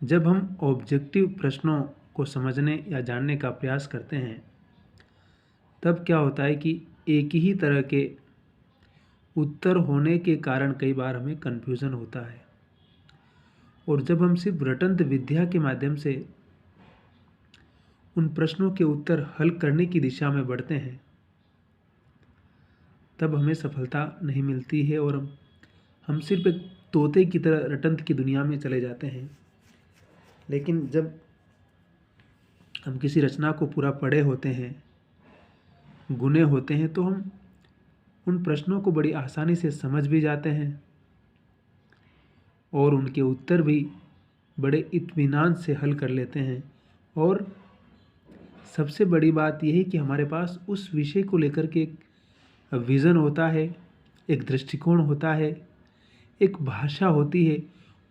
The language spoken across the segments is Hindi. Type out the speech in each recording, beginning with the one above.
जब हम ऑब्जेक्टिव प्रश्नों को समझने या जानने का प्रयास करते हैं तब क्या होता है कि एक ही तरह के उत्तर होने के कारण कई बार हमें कन्फ्यूज़न होता है। और जब हम सिर्फ रटंत विद्या के माध्यम से उन प्रश्नों के उत्तर हल करने की दिशा में बढ़ते हैं तब हमें सफलता नहीं मिलती है और हम सिर्फ एक तोते की तरह रटंत की दुनिया में चले जाते हैं। लेकिन जब हम किसी रचना को पूरा पढ़े होते हैं, गुने होते हैं, तो हम उन प्रश्नों को बड़ी आसानी से समझ भी जाते हैं और उनके उत्तर भी बड़े इत्मीनान से हल कर लेते हैं। और सबसे बड़ी बात यह है कि हमारे पास उस विषय को लेकर के एक विज़न होता है, एक दृष्टिकोण होता है, एक भाषा होती है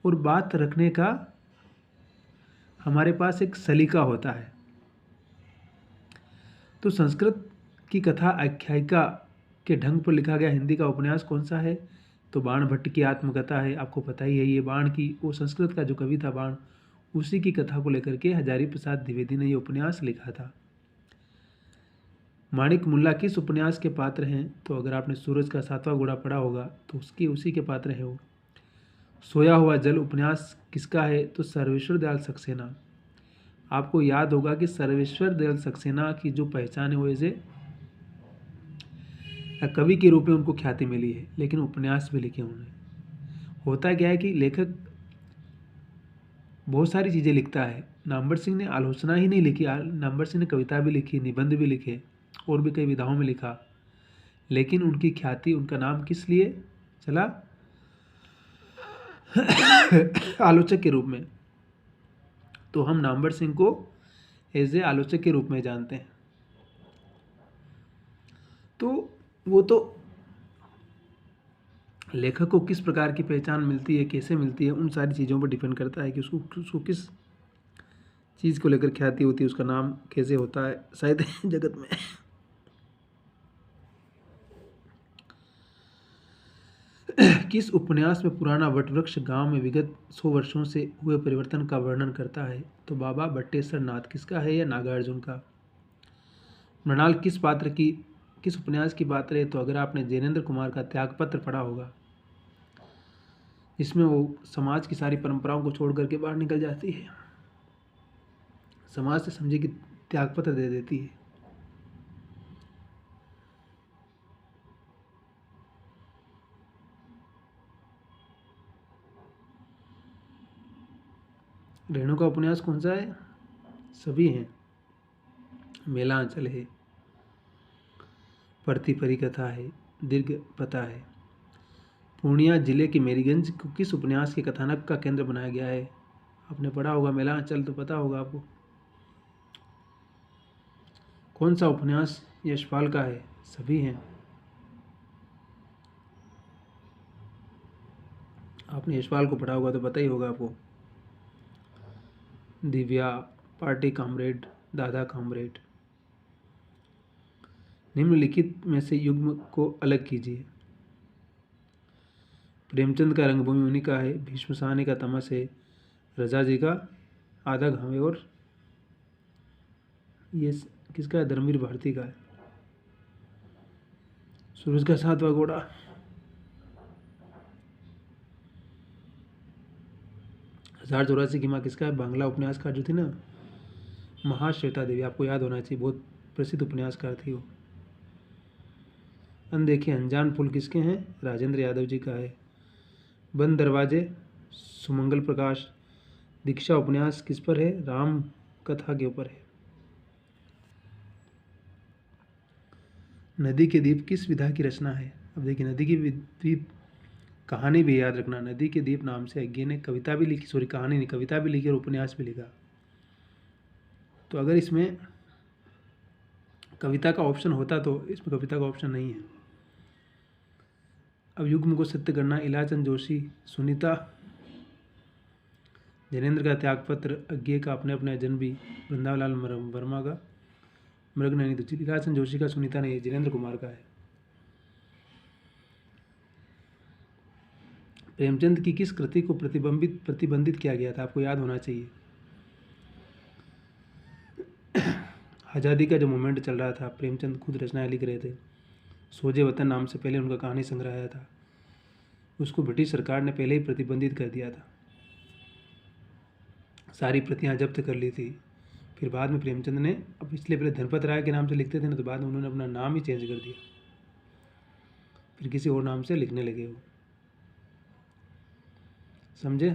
और बात रखने का हमारे पास एक सलीका होता है। तो संस्कृत की कथा आख्यायिका के ढंग पर लिखा गया हिंदी का उपन्यास कौन सा है? तो बाण भट्ट की आत्मकथा है। आपको पता ही है, ये बाण की वो संस्कृत का जो कवि था बाण, उसी की कथा को लेकर के हजारी प्रसाद द्विवेदी ने ये उपन्यास लिखा था। माणिक मुल्ला किस उपन्यास के पात्र हैं? तो अगर आपने सूरज का सातवां घोड़ा पढ़ा होगा तो उसकी उसी के पात्र है वो। सोया हुआ जल उपन्यास किसका है? तो सर्वेश्वर दयाल सक्सेना। आपको याद होगा कि सर्वेश्वर दयाल सक्सेना की जो पहचान है वो ऐसे कवि के रूप में उनको ख्याति मिली है, लेकिन उपन्यास भी लिखे उन्होंने। होता क्या है कि लेखक बहुत सारी चीज़ें लिखता है। नामवर सिंह ने आलोचना ही नहीं लिखी, नामवर सिंह ने कविता भी लिखी, निबंध भी लिखे और भी कई विधाओं में लिखा, लेकिन उनकी ख्याति, उनका नाम किस लिए चला? आलोचक के रूप में। तो हम नामवर सिंह को एज ए आलोचक के रूप में जानते हैं। तो वो तो लेखक को किस प्रकार की पहचान मिलती है, कैसे मिलती है, उन सारी चीज़ों पर डिपेंड करता है कि उसको किस चीज़ को लेकर ख्याति होती है, उसका नाम कैसे होता है साहित्य जगत में। किस उपन्यास में पुराना वटवृक्ष गांव में विगत 100 वर्षों से हुए परिवर्तन का वर्णन करता है? तो बाबा बट्टेश्वर नाथ किसका है या नागार्जुन का? मृणाल किस उपन्यास की बात है? तो अगर आपने जैनेन्द्र कुमार का त्यागपत्र पढ़ा होगा, इसमें वो समाज की सारी परंपराओं को छोड़ करके बाहर निकल जाती है, समाज से समझे कि त्यागपत्र दे देती है। रेणु का उपन्यास कौन सा है? सभी हैं। मेला आंचल है, परती परी कथा है, दीर्घ पता है। पूर्णिया जिले के मेरीगंज को किस उपन्यास के कथानक का केंद्र बनाया गया है? आपने पढ़ा होगा मेला आंचल, तो पता होगा आपको। कौन सा उपन्यास यशपाल का है? सभी हैं। आपने यशपाल को पढ़ा होगा तो पता ही होगा आपको। दिव्या, पार्टी कामरेड, दादा कामरेड। निम्नलिखित में से युग्म को अलग कीजिए। प्रेमचंद का रंगभूमि उन्हीं का है, भीष्म साहनी का तमस है, रजा जी का आधा घाव है, और ये किसका है? धर्मवीर भारती का है। सूरज का सातवां घोड़ा। हजार चौरासी की माँ किसका है? बांग्ला उपन्यासकार जो थी ना, महाश्वेता देवी, आपको याद होना चाहिए, बहुत प्रसिद्ध उपन्यासकार थी वो। अनदेखे अनजान फूल किसके हैं? राजेंद्र यादव जी का है। बंद दरवाजे सुमंगल प्रकाश। दीक्षा उपन्यास किस पर है? राम कथा के ऊपर है। नदी के द्वीप किस विधा की रचना है? अब देखिए, नदी की द्वीप कहानी भी याद रखना। नदी के द्वीप नाम से अज्ञे ने कविता भी लिखी, सॉरी कहानी नहीं, कविता भी लिखी और उपन्यास भी लिखा। तो अगर इसमें कविता का ऑप्शन होता तो इसमें कविता का ऑप्शन नहीं है। अब युग्म को सत्य करना। इलाचंद जोशी, सुनीता, जैनेन्द्र का त्यागपत्र, अज्ञे का अपने अपने अजनबी, वृंदावलाल वर्मा का मृगनयनी। तो इलाचंद जोशी का सुनीता नहीं है, जैनेन्द्र कुमार का है। प्रेमचंद की किस कृति को प्रतिबंधित किया गया था? आपको याद होना चाहिए। आज़ादी का जो मूवमेंट चल रहा था, प्रेमचंद खुद रचनाएं लिख रहे थे। सोजे वतन नाम से पहले उनका कहानी संग्रह आया था, उसको ब्रिटिश सरकार ने पहले ही प्रतिबंधित कर दिया था, सारी प्रतियां जब्त कर ली थी। फिर बाद में प्रेमचंद ने, अब इसलिए पहले धनपत राय के नाम से लिखते थे ना, तो बाद में उन्होंने अपना नाम ही चेंज कर दिया, फिर किसी और नाम से लिखने लगे वो। समझे?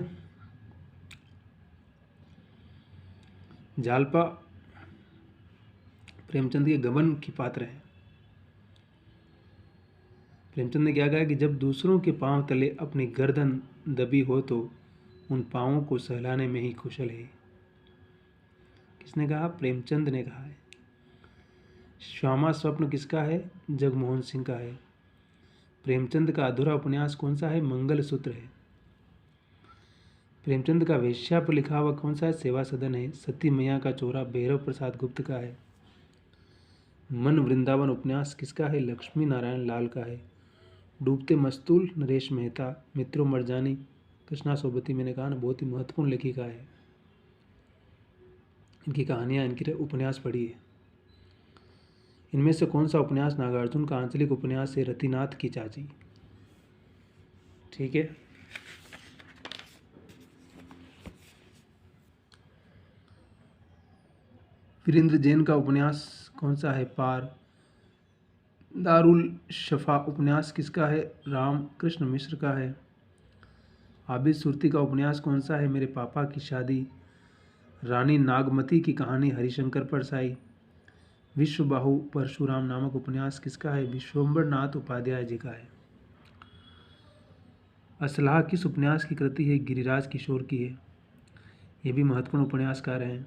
जालपा प्रेमचंद के गबन की पात्र है। प्रेमचंद ने क्या कहा कि जब दूसरों के पांव तले अपनी गर्दन दबी हो तो उन पांवों को सहलाने में ही कुशल है। किसने कहा? प्रेमचंद ने कहा है। श्यामा स्वप्न किसका है? जगमोहन सिंह का है। प्रेमचंद का अधूरा उपन्यास कौन सा है? मंगल सूत्र है। प्रेमचंद का वेश्या पर लिखा हुआ कौन सा है? सेवा सदन है। सती मैया का चोरा भैरव प्रसाद गुप्त का है। मन वृंदावन उपन्यास किसका है? लक्ष्मी नारायण लाल का है। डूबते मस्तूल नरेश मेहता। मित्रों मरजानी कृष्णा सोबती, मैंने कहा ना, बहुत ही महत्वपूर्ण लेखिका है। इनकी कहानियाँ, इनकी उपन्यास पढ़ी है। इनमें से कौन सा उपन्यास नागार्जुन का आंचलिक उपन्यास है? रतिनाथ की चाची। ठीक है। वीरेंद्र जैन का उपन्यास कौन सा है? पार। दारुल शफा उपन्यास किसका है? राम कृष्ण मिश्र का है। आबिद सुरती का उपन्यास कौन सा है? मेरे पापा की शादी। रानी नागमती की कहानी हरिशंकर परसाई। विश्वबाहु परशुराम नामक उपन्यास किसका है? विश्वम्बर नाथ उपाध्याय जी का है। असलाह किस उपन्यास की कृति है? गिरिराज किशोर की है। ये भी महत्वपूर्ण उपन्यासकार हैं।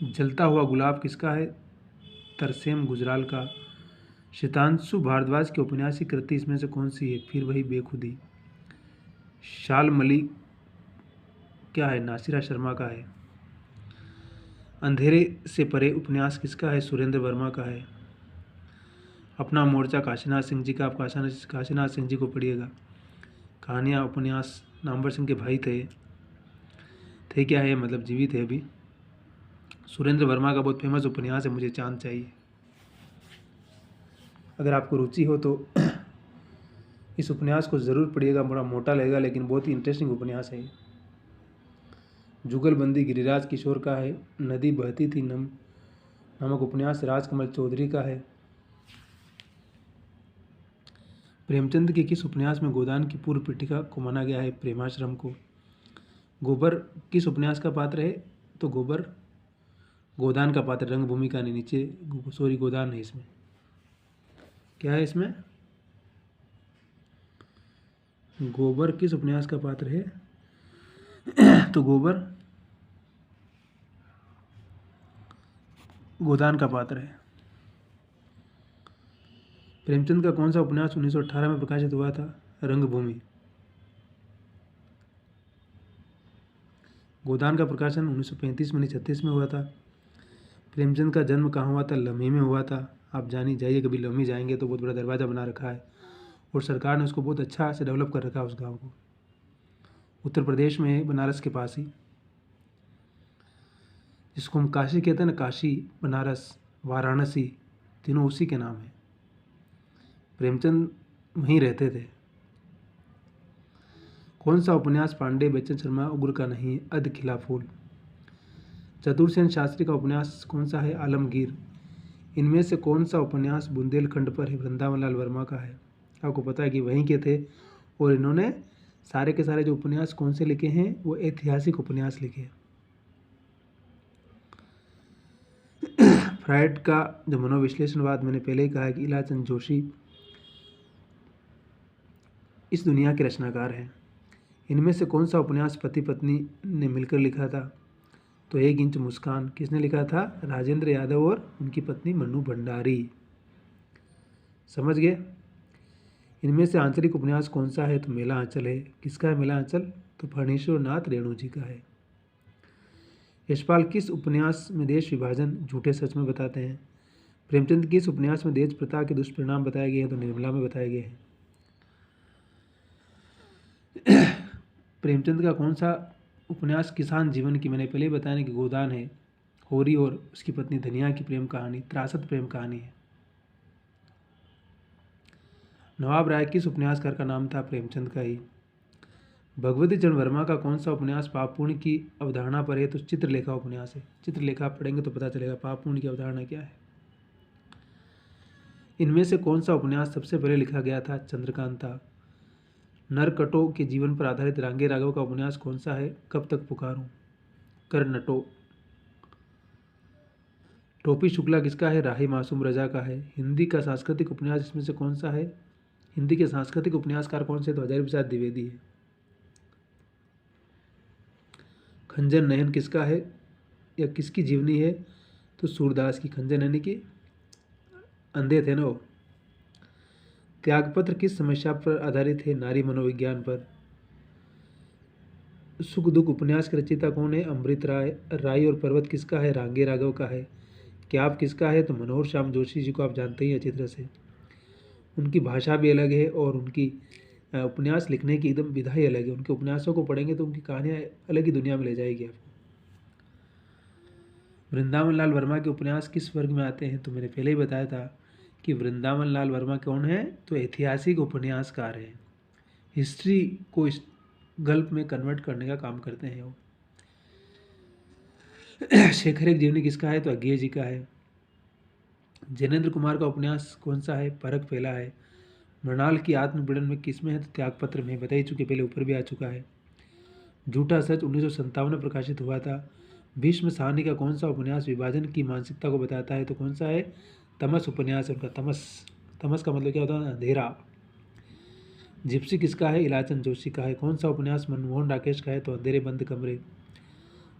जलता हुआ गुलाब किसका है? तरसेम गुजराल का। शीतांशु भारद्वाज की उपन्यास की कृति इसमें से कौन सी है? फिर वही बेखुदी। शाल मलिक क्या है? नासिरा शर्मा का है। अंधेरे से परे उपन्यास किसका है? सुरेंद्र वर्मा का है। अपना मोर्चा काशीनाथ सिंह जी का। आप काशीनाथ सिंह जी को पढ़िएगा। कहानियाँ उपन्यास नामवर सिंह के भाई थे क्या है, मतलब जीवित है अभी। सुरेंद्र वर्मा का बहुत फेमस उपन्यास है मुझे चांद चाहिए। अगर आपको रुचि हो तो इस उपन्यास को ज़रूर पढ़िएगा। बड़ा मोटा लगेगा लेकिन बहुत ही इंटरेस्टिंग उपन्यास है। जुगलबंदी गिरिराज किशोर का है। नदी बहती थी नामक उपन्यास राजकमल चौधरी का है। प्रेमचंद के किस उपन्यास में गोदान की पूर्व पीठिका को माना गया है? प्रेमाश्रम को। गोबर किस उपन्यास का पात्र है? तो गोबर गोदान का पात्र, रंगभूमि का नहीं। नीचे सॉरी गोदान है इसमें। क्या है इसमें? गोबर किस उपन्यास का पात्र है? तो गोबर गोदान का पात्र है। प्रेमचंद का कौन सा उपन्यास 1918 में प्रकाशित हुआ था? रंगभूमि। गोदान का प्रकाशन 1935 में 1936 में हुआ था। प्रेमचंद का जन्म कहाँ हुआ था? लम्ही में हुआ था। आप जाइए कभी लम्ही जाएंगे तो बहुत बड़ा दरवाज़ा बना रखा है और सरकार ने उसको बहुत अच्छा से डेवलप कर रखा है उस गांव को। उत्तर प्रदेश में है, बनारस के पास ही, जिसको हम काशी कहते हैं ना, काशी, बनारस, वाराणसी, तीनों उसी के नाम है। प्रेमचंद वहीं रहते थे। कौन सा उपन्यास पांडे बच्चन शर्मा उग्र का नहीं? अध खिला फूल। चतुरसेन शास्त्री का उपन्यास कौन सा है? आलमगीर। इनमें से कौन सा उपन्यास बुंदेलखंड पर है? वृंदावन लाल वर्मा का है। आपको पता है कि वहीं के थे और इन्होंने सारे के सारे जो उपन्यास कौन से लिखे हैं? वो ऐतिहासिक उपन्यास लिखे हैं। फ्रायड का जो मनोविश्लेषणवाद, मैंने पहले ही कहा है कि इलाचंद जोशी इस दुनिया के रचनाकार हैं। इनमें से कौन सा उपन्यास पति पत्नी ने मिलकर लिखा था? तो एक इंच मुस्कान। किसने लिखा था? राजेंद्र यादव और उनकी पत्नी मन्नू भंडारी। समझ गए? इनमें से आंचलिक उपन्यास कौन सा है? तो मेला आंचल है। किसका है मेला आंचल? तो फणीश्वर नाथ रेणु जी का है। यशपाल किस उपन्यास में देश विभाजन झूठे सच में बताते हैं? प्रेमचंद किस उपन्यास में देश प्रथा के दुष्परिणाम बताए गए हैं? तो निर्मला में बताए गए हैं। प्रेमचंद का कौन सा उपन्यास किसान जीवन की, मैंने पहले ही बताया कि गोदान है, होरी और उसकी पत्नी धनिया की प्रेम कहानी, त्रासद प्रेम कहानी है। नवाब राय किस उपन्यासकार का नाम था? प्रेमचंद का ही। भगवती चरण वर्मा का कौन सा उपन्यास पाप पुण्य की अवधारणा पर है? तो चित्रलेखा उपन्यास है। चित्रलेखा पढ़ेंगे तो पता चलेगा पाप पुण्य की अवधारणा क्या है। इनमें से कौन सा उपन्यास सबसे पहले लिखा गया था? चंद्रकांता। नरकटो के जीवन पर आधारित रांगे राघव का उपन्यास कौन सा है? कब तक पुकारूं। करनटो। टोपी शुक्ला किसका है? राही मासूम रजा का है। हिंदी का सांस्कृतिक उपन्यास इसमें से कौन सा है? हिंदी के सांस्कृतिक उपन्यासकार कौन से? तो हजारी प्रसाद द्विवेदी है। खंजर नयन किसका है या किसकी जीवनी है? तो सूरदास की। खंजर नयन की अंधे थे ना वो। त्यागपत्र किस समस्या पर आधारित है? नारी मनोविज्ञान पर। सुख दुख उपन्यास के रचयिता कौन है? अमृत राय। राई और पर्वत किसका है? रांगे राघव का है। क्याब किसका है? तो मनोहर श्याम जोशी जी को आप जानते ही अच्छी तरह से। उनकी भाषा भी अलग है और उनकी उपन्यास लिखने की एकदम विधा ही अलग है। उनके उपन्यासों को पढ़ेंगे तो उनकी कहानियाँ अलग ही दुनिया में ले जाएगी आपको। वृंदावन लाल वर्मा के उपन्यास किस वर्ग में आते हैं? तो मैंने पहले ही बताया था कि वृंदावन लाल वर्मा कौन है? तो ऐतिहासिक उपन्यासकार हैं। हिस्ट्री को इस गल्प में कन्वर्ट करने का काम करते हैं वो। शेखर एक जीवनी किसका है? तो अज्ञेय जी का है। जैनेन्द्र कुमार का उपन्यास कौन सा है? परख फैला है। मृणाल की आत्मपीड़न में किसमें है? तो त्यागपत्र में। बता ही चुके, पहले ऊपर भी आ चुका है। झूठा सच 1957 में प्रकाशित हुआ था। भीष्म साहनी का कौन सा उपन्यास विभाजन की मानसिकता को बताता है? तो कौन सा है? तमस उपन्यास है उनका। तमस, तमस का मतलब क्या होता है? अंधेरा। जिप्सी किसका है? इलाचंद जोशी का है। कौन सा उपन्यास मनमोहन राकेश का है? तो अंधेरे बंद कमरे।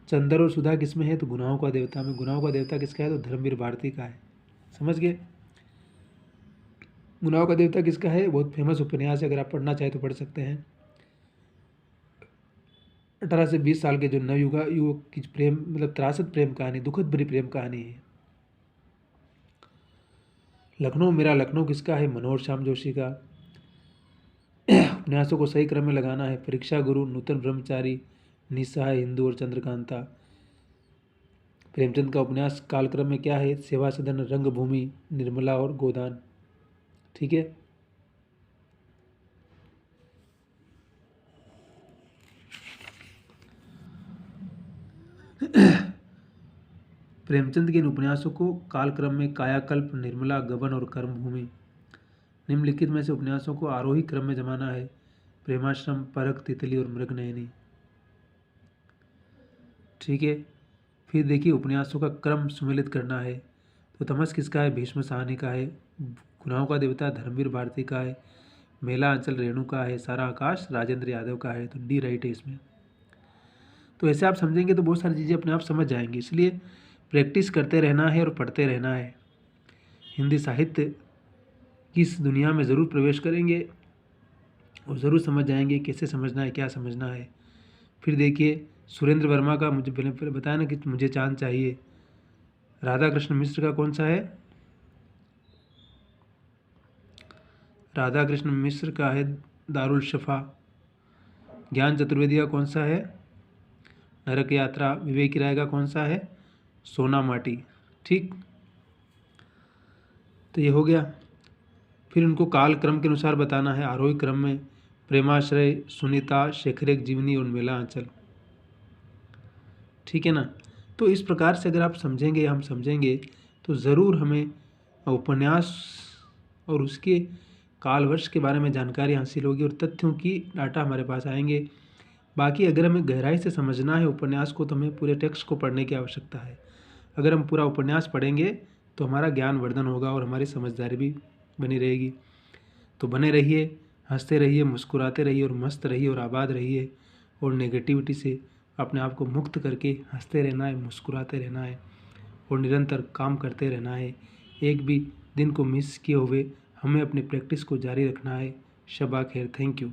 चंदर और सुधा किसमें है? तो गुनाहों का देवता में। गुनाहों का देवता किसका है? तो धर्मवीर भारती का है। समझ गए? गुनाहों का देवता किसका है? बहुत फेमस उपन्यास है, अगर आप पढ़ना चाहें तो पढ़ सकते हैं। 18 से 20 साल के जो युवक की प्रेम, मतलब त्रासद प्रेम कहानी, दुखद भरी प्रेम कहानी है। लखनऊ मेरा लखनऊ किसका है? मनोहर श्याम जोशी का। उपन्यासों को सही क्रम में लगाना है। परीक्षा गुरु, नूतन ब्रह्मचारी, निस्सहाय, हिंदू और चंद्रकांता। प्रेमचंद का उपन्यास कालक्रम में क्या है? सेवा सदन, रंगभूमि, निर्मला और गोदान। ठीक है। प्रेमचंद के इन उपन्यासों को कालक्रम में कायाकल्प, निर्मला, गबन और कर्मभूमि। निम्नलिखित में से उपन्यासों को आरोही क्रम में जमाना है। प्रेमाश्रम, परख, तितली और मृगनयनी। ठीक है। फिर देखिए उपन्यासों का क्रम सुमेलित करना है। तो तमस किसका है? भीष्म साहनी का है। गुनाहों का देवता धर्मवीर भारती का है। मेला अंचल रेणु का है। सारा आकाश राजेंद्र यादव का है। तो डी राइट है इसमें। तो ऐसे आप समझेंगे तो बहुत सारी चीज़ें अपने आप समझ जाएंगी। इसलिए प्रैक्टिस करते रहना है और पढ़ते रहना है। हिंदी साहित्य की इस दुनिया में ज़रूर प्रवेश करेंगे और ज़रूर समझ जाएंगे कैसे समझना है, क्या समझना है। फिर देखिए सुरेंद्र वर्मा का, मुझे पहले बताया ना कि मुझे चांद चाहिए। राधा कृष्ण मिश्र का कौन सा है? राधा कृष्ण मिश्र का है दारुल शफा। ज्ञान चतुर्वेदी का कौन सा है? नरक यात्रा। विवेक राय का कौन सा है? सोना माटी। ठीक, तो ये हो गया। फिर उनको काल क्रम के अनुसार बताना है। आरोही क्रम में प्रेमाश्रय, सुनीता, शेखर एक जीवनी और मेला आंचल। ठीक है ना। तो इस प्रकार से अगर आप समझेंगे, हम समझेंगे, तो ज़रूर हमें उपन्यास और उसके कालवर्ष के बारे में जानकारी हासिल होगी और तथ्यों की डाटा हमारे पास आएंगे। बाकी अगर हमें गहराई से समझना है उपन्यास को तो हमें पूरे टेक्स्ट को पढ़ने की आवश्यकता है। अगर हम पूरा उपन्यास पढ़ेंगे तो हमारा ज्ञान वर्धन होगा और हमारी समझदारी भी बनी रहेगी। तो बने रहिए, हंसते रहिए, मुस्कुराते रहिए और मस्त रहिए और आबाद रहिए। और नेगेटिविटी से अपने आप को मुक्त करके हंसते रहना है, मुस्कुराते रहना है और निरंतर काम करते रहना है। एक भी दिन को मिस किए हुए हमें अपनी प्रैक्टिस को जारी रखना है। शबा खैर। Thank you.